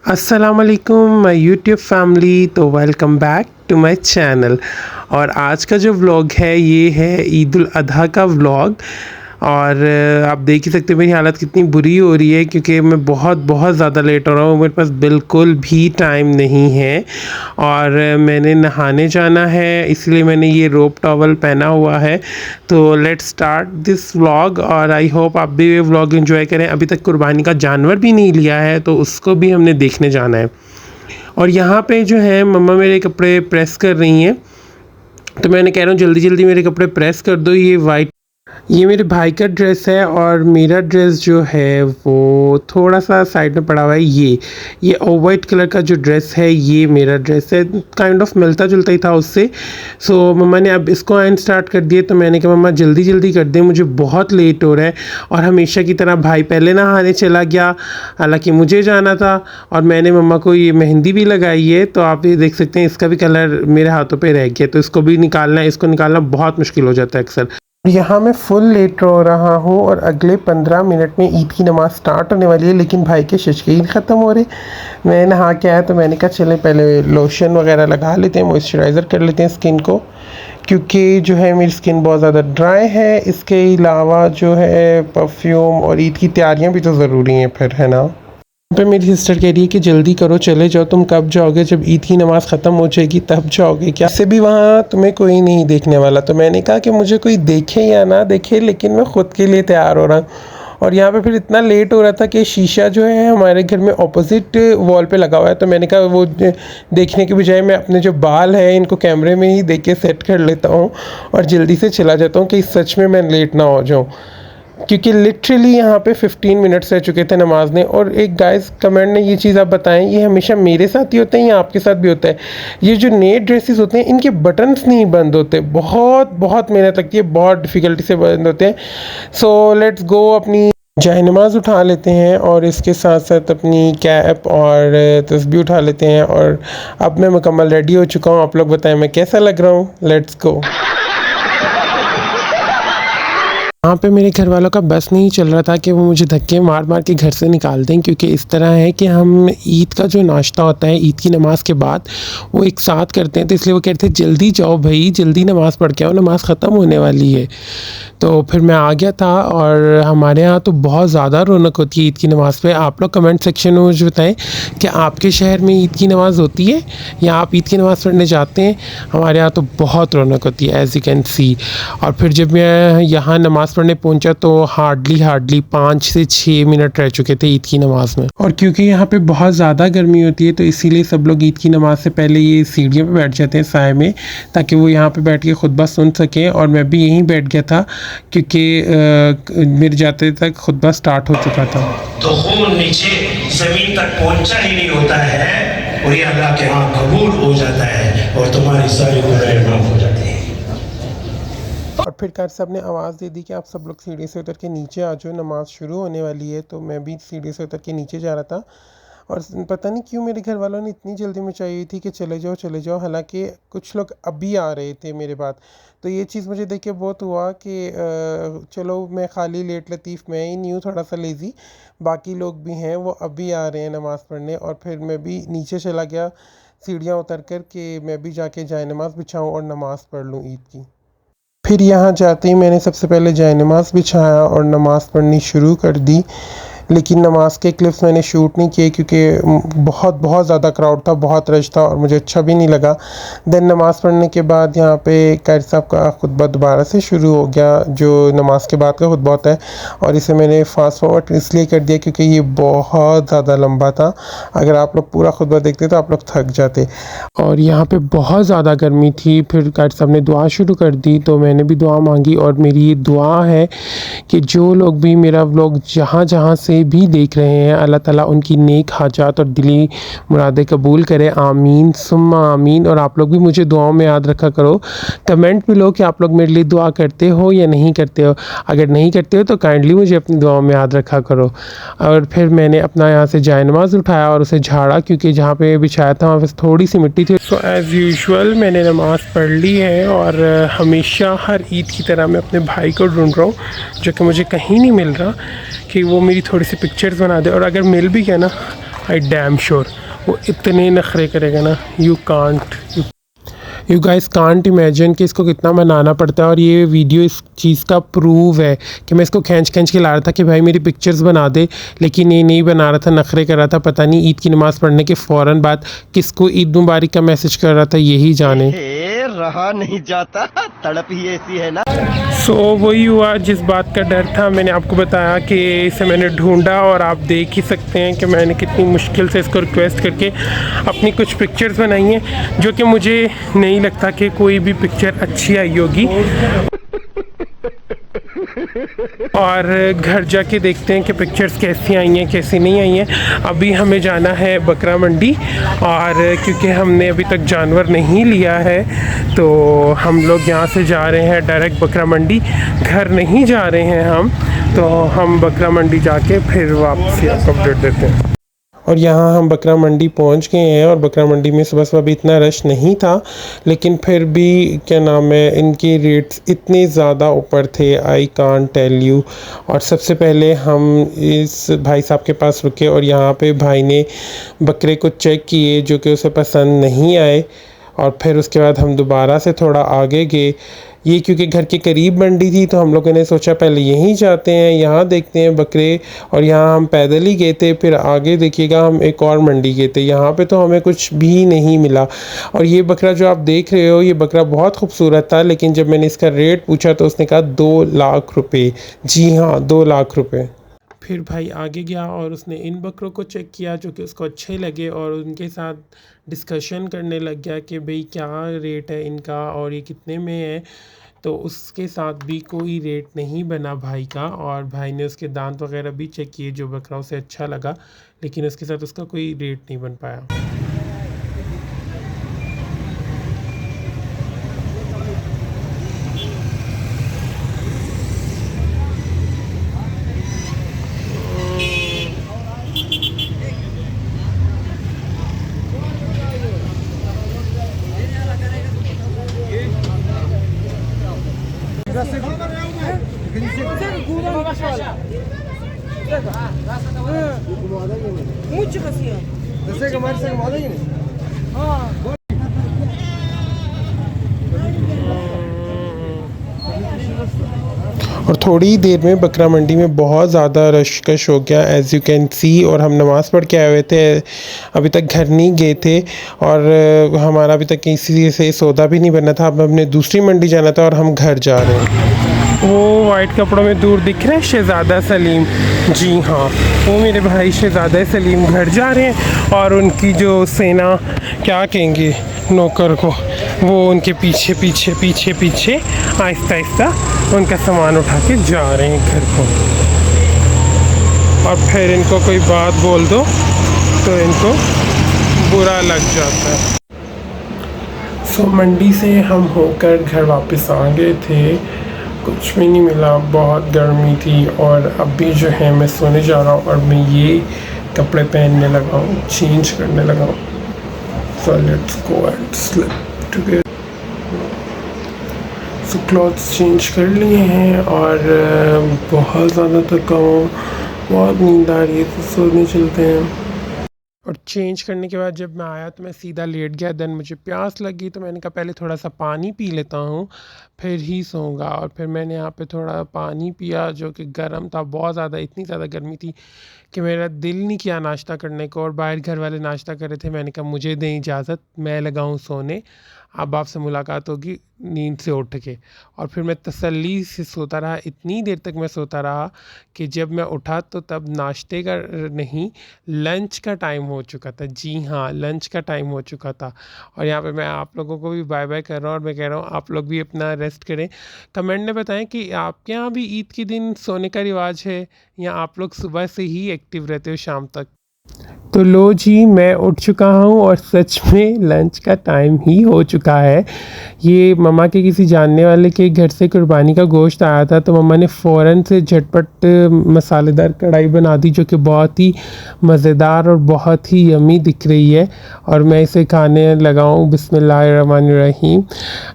अस्सलाम वालेकुम my YouTube family. तो welcome back to my channel. और आज का जो व्लॉग है ये है ईद उल अधा का व्लॉग। और आप देख ही सकते हो मेरी हालत कितनी बुरी हो रही है क्योंकि मैं बहुत ज़्यादा लेट हो रहा हूँ। मेरे पास बिल्कुल भी टाइम नहीं है और मैंने नहाने जाना है, इसलिए मैंने ये रोप टॉवल पहना हुआ है। तो लेट्स स्टार्ट दिस व्लॉग और आई होप आप भी ये व्लॉग एंजॉय करें। अभी तक कुर्बानी का जानवर भी नहीं लिया है तो उसको भी हमने देखने जाना है। और यहाँ पे जो है मम्मा मेरे कपड़े प्रेस कर रही हैं, तो मैंने कह रहा हूँ जल्दी जल्दी मेरे कपड़े प्रेस कर दो। ये मेरे भाई का ड्रेस है और मेरा ड्रेस जो है वो थोड़ा सा साइड में पड़ा हुआ है। ये ऑफ वाइट कलर का जो ड्रेस है ये मेरा ड्रेस है, काइंड ऑफ मिलता जुलता ही था उससे। सो मम्मा ने अब इसको आयन स्टार्ट कर दिए, तो मैंने कहा मम्मा जल्दी जल्दी कर दे, मुझे बहुत लेट हो रहा है। और हमेशा की तरह भाई पहले नहाने चला गया, हालांकि मुझे जाना था। और मैंने मम्मा को ये मेहंदी भी लगाई है, तो आप ये देख सकते हैं इसका भी कलर मेरे हाथों पे रह गया, तो इसको भी निकालना है। इसको निकालना बहुत मुश्किल हो जाता है अक्सर। यहाँ मैं फुल लेट हो रहा हूँ और अगले 15 मिनट में ईद की नमाज़ स्टार्ट होने वाली है, लेकिन भाई के शशकीन ख़त्म हो रहे। मैं नहा के आया तो मैंने कहा चले पहले लोशन वगैरह लगा लेते हैं, मॉइस्चराइज़र कर लेते हैं स्किन को, क्योंकि जो है मेरी स्किन बहुत ज़्यादा ड्राई है। इसके अलावा जो है परफ्यूम और ईद की तैयारियाँ भी तो ज़रूरी हैं फिर, है ना। पे मेरी सिस्टर कह रही है कि जल्दी करो, चले जाओ। तुम कब जाओगे? जब ईद की नमाज़ ख़त्म हो जाएगी तब जाओगे क्या? से भी वहाँ तुम्हें कोई नहीं देखने वाला। तो मैंने कहा कि मुझे कोई देखे या ना देखे, लेकिन मैं ख़ुद के लिए तैयार हो रहा हूँ। और यहाँ पे फिर इतना लेट हो रहा था कि शीशा जो है हमारे घर में ऑपोजिट वॉल पे लगा हुआ है, तो मैंने कहा वो देखने के बजाय मैं अपने जो बाल हैं इनको कैमरे में ही देख के सेट कर लेता हूँ और जल्दी से चला जाता हूँ कि सच में मैं लेट ना हो जाऊँ। क्योंकि लिटरली यहाँ पे 15 मिनट्स रह चुके थे नमाज ने। और एक गाइस कमेंट ने ये चीज़ आप बताएं, ये हमेशा मेरे साथ ही होता है या आपके साथ भी होता है? ये जो नए ड्रेसेस होते हैं इनके बटन्स नहीं बंद होते, बहुत मेहनत लगती है, बहुत डिफ़िकल्टी से बंद होते हैं। सो लेट्स गो, अपनी जाए नमाज उठा लेते हैं और इसके साथ साथ अपनी कैप और तस्बीह उठा लेते हैं। और अब मैं मुकम्मल रेडी हो चुका हूँ। आप लोग बताएं मैं कैसा लग रहा हूँ। Let's go. वहाँ पे मेरे घर वालों का बस नहीं चल रहा था कि वो मुझे धक्के मार मार के घर से निकाल दें, क्योंकि इस तरह है कि हम ईद का जो नाश्ता होता है ईद की नमाज़ के बाद वो एक साथ करते हैं, तो इसलिए वो कहते थे जल्दी जाओ भाई, जल्दी नमाज़ पढ़ के आओ, नमाज़ ख़त्म होने वाली है। तो फिर मैं आ गया था। और हमारे यहाँ तो बहुत ज़्यादा रौनक होती है ईद की नमाज़ पे। आप लोग कमेंट सेक्शन में मुझे बताएं कि आपके शहर में ईद की नमाज़ होती है या आप ईद की नमाज़ पढ़ने जाते हैं। हमारे यहाँ तो बहुत रौनक होती है, एज़ यू कैन सी। और फिर जब मैं यहाँ नमाज़ पढ़ने पहुँचा तो हार्डली 5 से 6 मिनट रह चुके थे ईद की नमाज़ में। और क्योंकि यहाँ पे बहुत ज़्यादा गर्मी होती है तो इसीलिए सब लोग ईद की नमाज़ से पहले ये सीढ़ियों पे बैठ जाते हैं साए में, ताकि वो यहाँ पे बैठ के खुतबा सुन सकें। और मैं भी यहीं बैठ गया था क्योंकि मेरे जाते तक खुतबा स्टार्ट हो चुका था। तो खून नीचे ज़मीन तक पहुँचा ही नहीं होता है और ये अल्लाह के यहाँ कबूल हो जाता है और तुम्हारी सारी गुनाहें माफ़ हो जाती हैं। और फिर कार साहब ने आवाज़ दे दी कि आप सब लोग सीढ़ी से उतर के नीचे आ जाओ, नमाज़ शुरू होने वाली है। तो मैं भी सीढ़ी से उतर के नीचे जा रहा था और पता नहीं क्यों मेरे घर वालों ने इतनी जल्दी मचाई हुई थी कि चले जाओ। हालांकि कुछ लोग अभी आ रहे थे मेरे बाद। तो ये चीज़ मुझे देख के बहुत हुआ कि चलो मैं खाली लेट लतीफ़ मैं ही नहीं हूँ थोड़ा सा लेज़ी, बाकी लोग भी हैं वो अभी आ रहे हैं नमाज़ पढ़ने। और फिर मैं भी नीचे चला गया सीढ़ियाँ उतर कर कि मैं भी जाके जाए नमाज़ बिछाऊँ और नमाज़ पढ़ लूँ ईद की। फिर यहाँ जाते ही मैंने सबसे पहले जाए नमाज़ बिछाया और नमाज़ पढ़नी शुरू कर दी। लेकिन नमाज़ के क्लिप्स मैंने शूट नहीं किए क्योंकि बहुत ज़्यादा क्राउड था, बहुत रश था और मुझे अच्छा भी नहीं लगा। देन नमाज़ पढ़ने के बाद यहाँ पे कारी साहब का खुतबा दोबारा से शुरू हो गया, जो नमाज़ के बाद का खुतबा होता है। और इसे मैंने फास्ट फॉरवर्ड इसलिए कर दिया क्योंकि ये बहुत ज़्यादा लंबा था। अगर आप लोग पूरा खुतबा देखते तो आप लोग थक जाते। और यहाँ पे बहुत ज़्यादा गर्मी थी। फिर कारी साहब ने दुआ शुरू कर दी तो मैंने भी दुआ मांगी। और मेरी ये दुआ है कि जो लोग भी मेरा व्लॉग जहाँ जहाँ से भी देख रहे हैं, अल्लाह ताला उनकी नेक हाजात और दिली मुरादें कबूल करे। आमीन सुम्मा आमीन। और आप लोग भी मुझे दुआओं में याद रखा करो। कमेंट में लो कि आप लोग मेरे लिए दुआ करते हो या नहीं करते हो। अगर नहीं करते हो तो काइंडली मुझे अपनी दुआओं में याद रखा करो। और फिर मैंने अपना यहाँ से जाए नमाज़ उठाया और उसे झाड़ा, क्योंकि जहाँ पे बिछाया था वहाँ पे थोड़ी सी मिट्टी थी। तो एज़ यूजुअल मैंने नमाज़ पढ़ ली है और हमेशा हर ईद की तरह मैं अपने भाई को ढूंढ रहा हूँ, जो कि मुझे कहीं नहीं मिल रहा, कि वो मेरी थोड़ी सी पिक्चर्स बना दे। और अगर मिल भी गया ना आई डैम श्योर वो इतने नखरे करेगा ना, यू गाइस कांट इमेजिन कि इसको कितना मनाना पड़ता है। और ये वीडियो इस चीज़ का प्रूव है कि मैं इसको खींच के ला रहा था कि भाई मेरी पिक्चर्स बना दे, लेकिन ये नहीं बना रहा था, नखरे कर रहा था। पता नहीं ईद की नमाज़ पढ़ने के फ़ौरन बाद किसको ईद मुबारक का मैसेज कर रहा था, यही जाने। रहा नहीं जाता, तड़प ही ऐसी है ना। सो वही हुआ जिस बात का डर था, मैंने आपको बताया कि इसे मैंने ढूंढा और आप देख ही सकते हैं कि मैंने कितनी मुश्किल से इसको रिक्वेस्ट करके अपनी कुछ पिक्चर्स बनाई हैं, जो कि मुझे नहीं लगता कि कोई भी पिक्चर अच्छी आई होगी। और घर जाके देखते हैं कि पिक्चर्स कैसी आई हैं कैसी नहीं आई हैं। अभी हमें जाना है बकरा मंडी, और क्योंकि हमने अभी तक जानवर नहीं लिया है तो हम लोग यहाँ से जा रहे हैं डायरेक्ट बकरा मंडी, घर नहीं जा रहे हैं हम। तो हम बकरा मंडी जाके फिर वापसी आपको अपडेट देते हैं। और यहाँ हम बकरा मंडी पहुँच गए हैं, और बकरा मंडी में सुबह सुबह भी इतना रश नहीं था, लेकिन फिर भी क्या नाम है, इनके रेट्स इतने ज़्यादा ऊपर थे, आई कांट टेल यू। और सबसे पहले हम इस भाई साहब के पास रुके और यहाँ पे भाई ने बकरे को चेक किए जो कि उसे पसंद नहीं आए। और फिर उसके बाद हम दोबारा से थोड़ा आगे गए, ये क्योंकि घर के करीब मंडी थी तो हम लोगों ने सोचा पहले यहीं जाते हैं, यहाँ देखते हैं बकरे। और यहाँ हम पैदल ही गए थे, फिर आगे देखिएगा हम एक और मंडी गए थे, यहाँ पे तो हमें कुछ भी नहीं मिला। और ये बकरा जो आप देख रहे हो, ये बकरा बहुत खूबसूरत था, लेकिन जब मैंने इसका रेट पूछा तो उसने कहा 2 लाख रुपये। जी हाँ, 2 लाख रुपये। फिर भाई आगे गया और उसने इन बकरों को चेक किया जो कि उसको अच्छे लगे, और उनके साथ डिस्कशन करने लग गया कि भाई क्या रेट है इनका और ये कितने में है। तो उसके साथ भी कोई रेट नहीं बना भाई का, और भाई ने उसके दांत वगैरह भी चेक किए जो बकरा उसे अच्छा लगा, लेकिन उसके साथ उसका कोई रेट नहीं बन पाया। और थोड़ी देर में बकरा मंडी में बहुत ज़्यादा रश हो गया, एज़ यू कैन सी। और हम नमाज़ पढ़ के आए हुए थे, अभी तक घर नहीं गए थे, और हमारा अभी तक किसी से सौदा भी नहीं बना था। अब हमने दूसरी मंडी जाना था और हम घर जा रहे हैं। वो वाइट कपड़ों में दूर दिख रहे हैं शहज़ादा सलीम, जी हाँ, वो मेरे भाई शहज़ादा सलीम घर जा रहे हैं। और उनकी जो सेना, क्या कहेंगे नौकर को, वो उनके पीछे पीछे पीछे पीछे आहिस्ता आहिस्ता उनका सामान उठा के जा रहे हैं घर को। और फिर इनको कोई बात बोल दो तो इनको बुरा लग जाता है। सो मंडी से हम होकर घर वापस आ गए थे, कुछ भी नहीं मिला, बहुत गर्मी थी। और अभी जो है मैं सोने जा रहा हूँ और मैं ये कपड़े पहनने लगा हूँ, चेंज करने लगा हूँ। So let's go and sleep together. So clothes change कर लिए हैं और बहुत ज़्यादा थका हूँ, बहुत नींद आ रही है, तो सोने चलते हैं। और चेंज करने के बाद जब मैं आया तो मैं सीधा लेट गया। देन मुझे प्यास लगी तो मैंने कहा पहले थोड़ा सा पानी पी लेता हूँ फिर ही सोऊंगा। और फिर मैंने यहाँ पे थोड़ा पानी पिया जो कि गर्म था, बहुत ज़्यादा, इतनी ज़्यादा गर्मी थी कि मेरा दिल नहीं किया नाश्ता करने को। और बाहर घर वाले नाश्ता कर रहे थे, मैंने कहा मुझे दें इजाज़त, मैं लगाऊँ सोने, अब आपसे मुलाकात होगी नींद से उठ के। और फिर मैं तसल्ली से सोता रहा, इतनी देर तक मैं सोता रहा कि जब मैं उठा तो तब नाश्ते का नहीं, लंच का टाइम हो चुका था। जी हाँ, लंच का टाइम हो चुका था। और यहाँ पे मैं आप लोगों को भी बाय बाय कर रहा हूँ और मैं कह रहा हूँ आप लोग भी अपना रेस्ट करें। कमेंट में बताएं कि आपके यहाँ भी ईद के दिन सोने का रिवाज है या आप लोग सुबह से ही एक्टिव रहते हो शाम तक। तो लो जी, मैं उठ चुका हूँ और सच में लंच का टाइम ही हो चुका है। ये मम्मा के किसी जानने वाले के घर से कुर्बानी का गोश्त आया था, तो मम्मा ने फ़ौरन से झटपट मसालेदार कढ़ाई बना दी जो कि बहुत ही मज़ेदार और बहुत ही यमी दिख रही है। और मैं इसे खाने लगा हूँ बिस्मिल्लाहिर्रहमानिर्रहीम।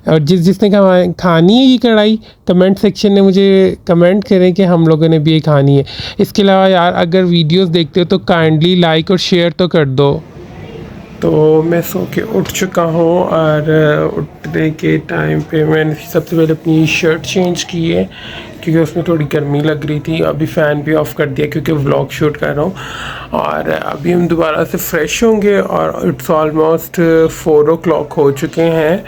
और जिसने खानी है ये कढ़ाई, कमेंट सेक्शन में मुझे कमेंट करें कि हम लोगों ने भी ये खानी है। इसके अलावा यार अगर वीडियोस देखते हो तो काइंडली लाइक और शेयर तो कर दो। तो मैं सो के उठ चुका हूँ और उठने के टाइम पे मैंने सबसे पहले अपनी शर्ट चेंज की है क्योंकि उसमें थोड़ी गर्मी लग रही थी। अभी फ़ैन भी ऑफ़ कर दिया क्योंकि व्लॉग शूट कर रहा हूँ। और अभी हम दोबारा से फ़्रेश होंगे और इट्स ऑलमोस्ट 4 o'clock हो चुके हैं।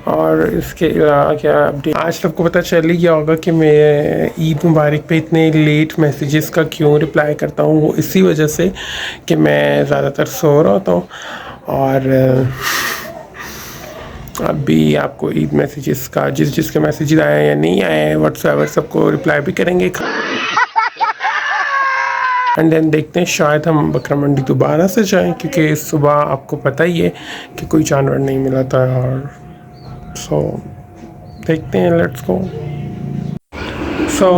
और इसके अलावा क्या अपडेट, आज सबको पता चल ही गया होगा कि मैं ईद मुबारक पे इतने लेट मैसेजेस का क्यों रिप्लाई करता हूँ। वो इसी वजह से कि मैं ज़्यादातर सो रहा होता हूँ। और अभी आपको ईद मैसेजेस का जिसके मैसेजेस आए या नहीं आए व्हाट्सएप सबको रिप्लाई भी करेंगे। एंड देन देखते हैं शायद हम बकरा मंडी दोबारा से जाएं क्योंकि सुबह आपको पता ही है कि कोई जानवर नहीं मिला था। और सो देखते हैं, लेट्स गो। सो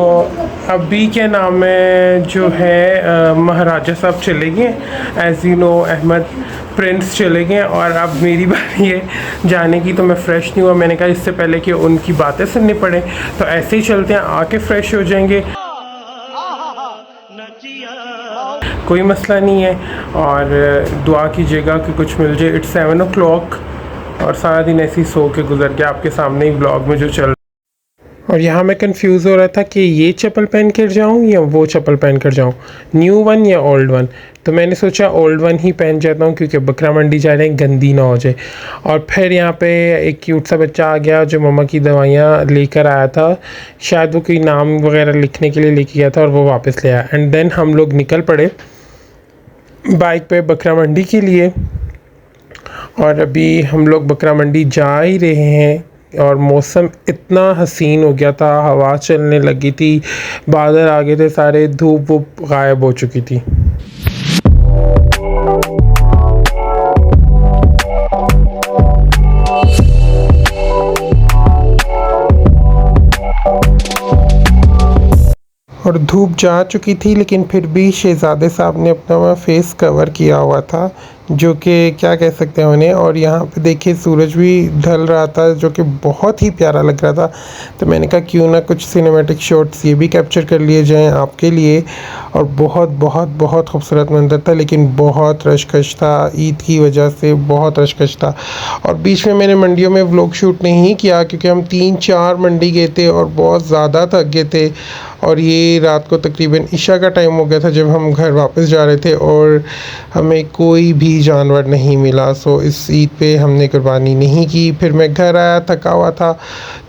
अभी क्या नाम है जो है महाराजा साहब चले गए, as you know Ahmed prince चले गए और अब मेरी बारी है जाने की। तो मैं फ़्रेश नहीं हुआ, मैंने कहा इससे पहले कि उनकी बातें सुननी पड़े तो ऐसे ही चलते हैं, आके फ़्रेश हो जाएंगे, कोई मसला नहीं है। और दुआ कीजिएगा कि कुछ मिल जाए। इट्स 7 o'clock और सारा दिन ऐसे ही सो के गुजर गया आपके सामने ही ब्लॉग में जो चल। और यहाँ मैं कंफ्यूज हो रहा था कि ये चप्पल पहन कर जाऊँ या वो चप्पल पहन कर जाऊँ, न्यू वन या ओल्ड वन। तो मैंने सोचा ओल्ड वन ही पहन जाता हूँ क्योंकि बकरा मंडी जा रहे हैं, गंदी ना हो जाए। और फिर यहाँ पे एक क्यूट सा बच्चा आ गया जो मम्मा की दवाइयाँ लेकर आया था, शायद वो कोई नाम वगैरह लिखने के लिए लेके गया था और वो वापस ले आया। एंड देन हम लोग निकल पड़े बाइक पे बकरा मंडी के लिए। और अभी हम लोग बकरा मंडी जा ही रहे हैं और मौसम इतना हसीन हो गया था, हवा चलने लगी थी, बादल आ गए थे सारे, धूप वूप गायब हो चुकी थी। और धूप जा चुकी थी लेकिन फिर भी शहज़ादे साहब ने अपना फेस कवर किया हुआ था जो कि क्या कह सकते हैं उन्हें। और यहाँ पे देखिए सूरज भी ढल रहा था जो कि बहुत ही प्यारा लग रहा था। तो मैंने कहा क्यों ना कुछ सिनेमैटिक शॉट्स ये भी कैप्चर कर लिए जाएं आपके लिए। और बहुत बहुत बहुत खूबसूरत मंजर था लेकिन बहुत रशकश था, ईद की वजह से बहुत रशकश था। और बीच में मैंने मंडियों में व्लॉग शूट नहीं किया क्योंकि हम 3-4 मंडी गए थे और बहुत ज़्यादा थक गए थे। और ये रात को तकरीबन इशा का टाइम हो गया था जब हम घर वापस जा रहे थे और हमें कोई भी जानवर नहीं मिला। सो इस ईद पे हमने कुर्बानी नहीं की। फिर मैं घर आया थका हुआ था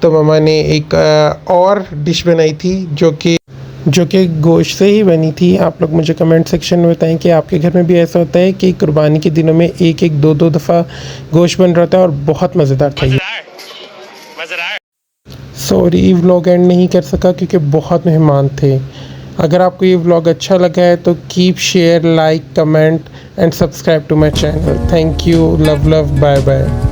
तो मम्मा ने एक और डिश बनाई थी जो कि गोश्त से ही बनी थी। आप लोग मुझे कमेंट सेक्शन में बताएं कि आपके घर में भी ऐसा होता है कि कुर्बानी के दिनों में एक 2 दफ़ा गोश्त बन रहा था और बहुत मज़ेदार था। सॉरी व्लॉग एंड नहीं कर सका क्योंकि बहुत मेहमान थे। अगर आपको ये व्लॉग अच्छा लगा है तो keep share, like, comment and subscribe to my channel. Thank you, love bye bye.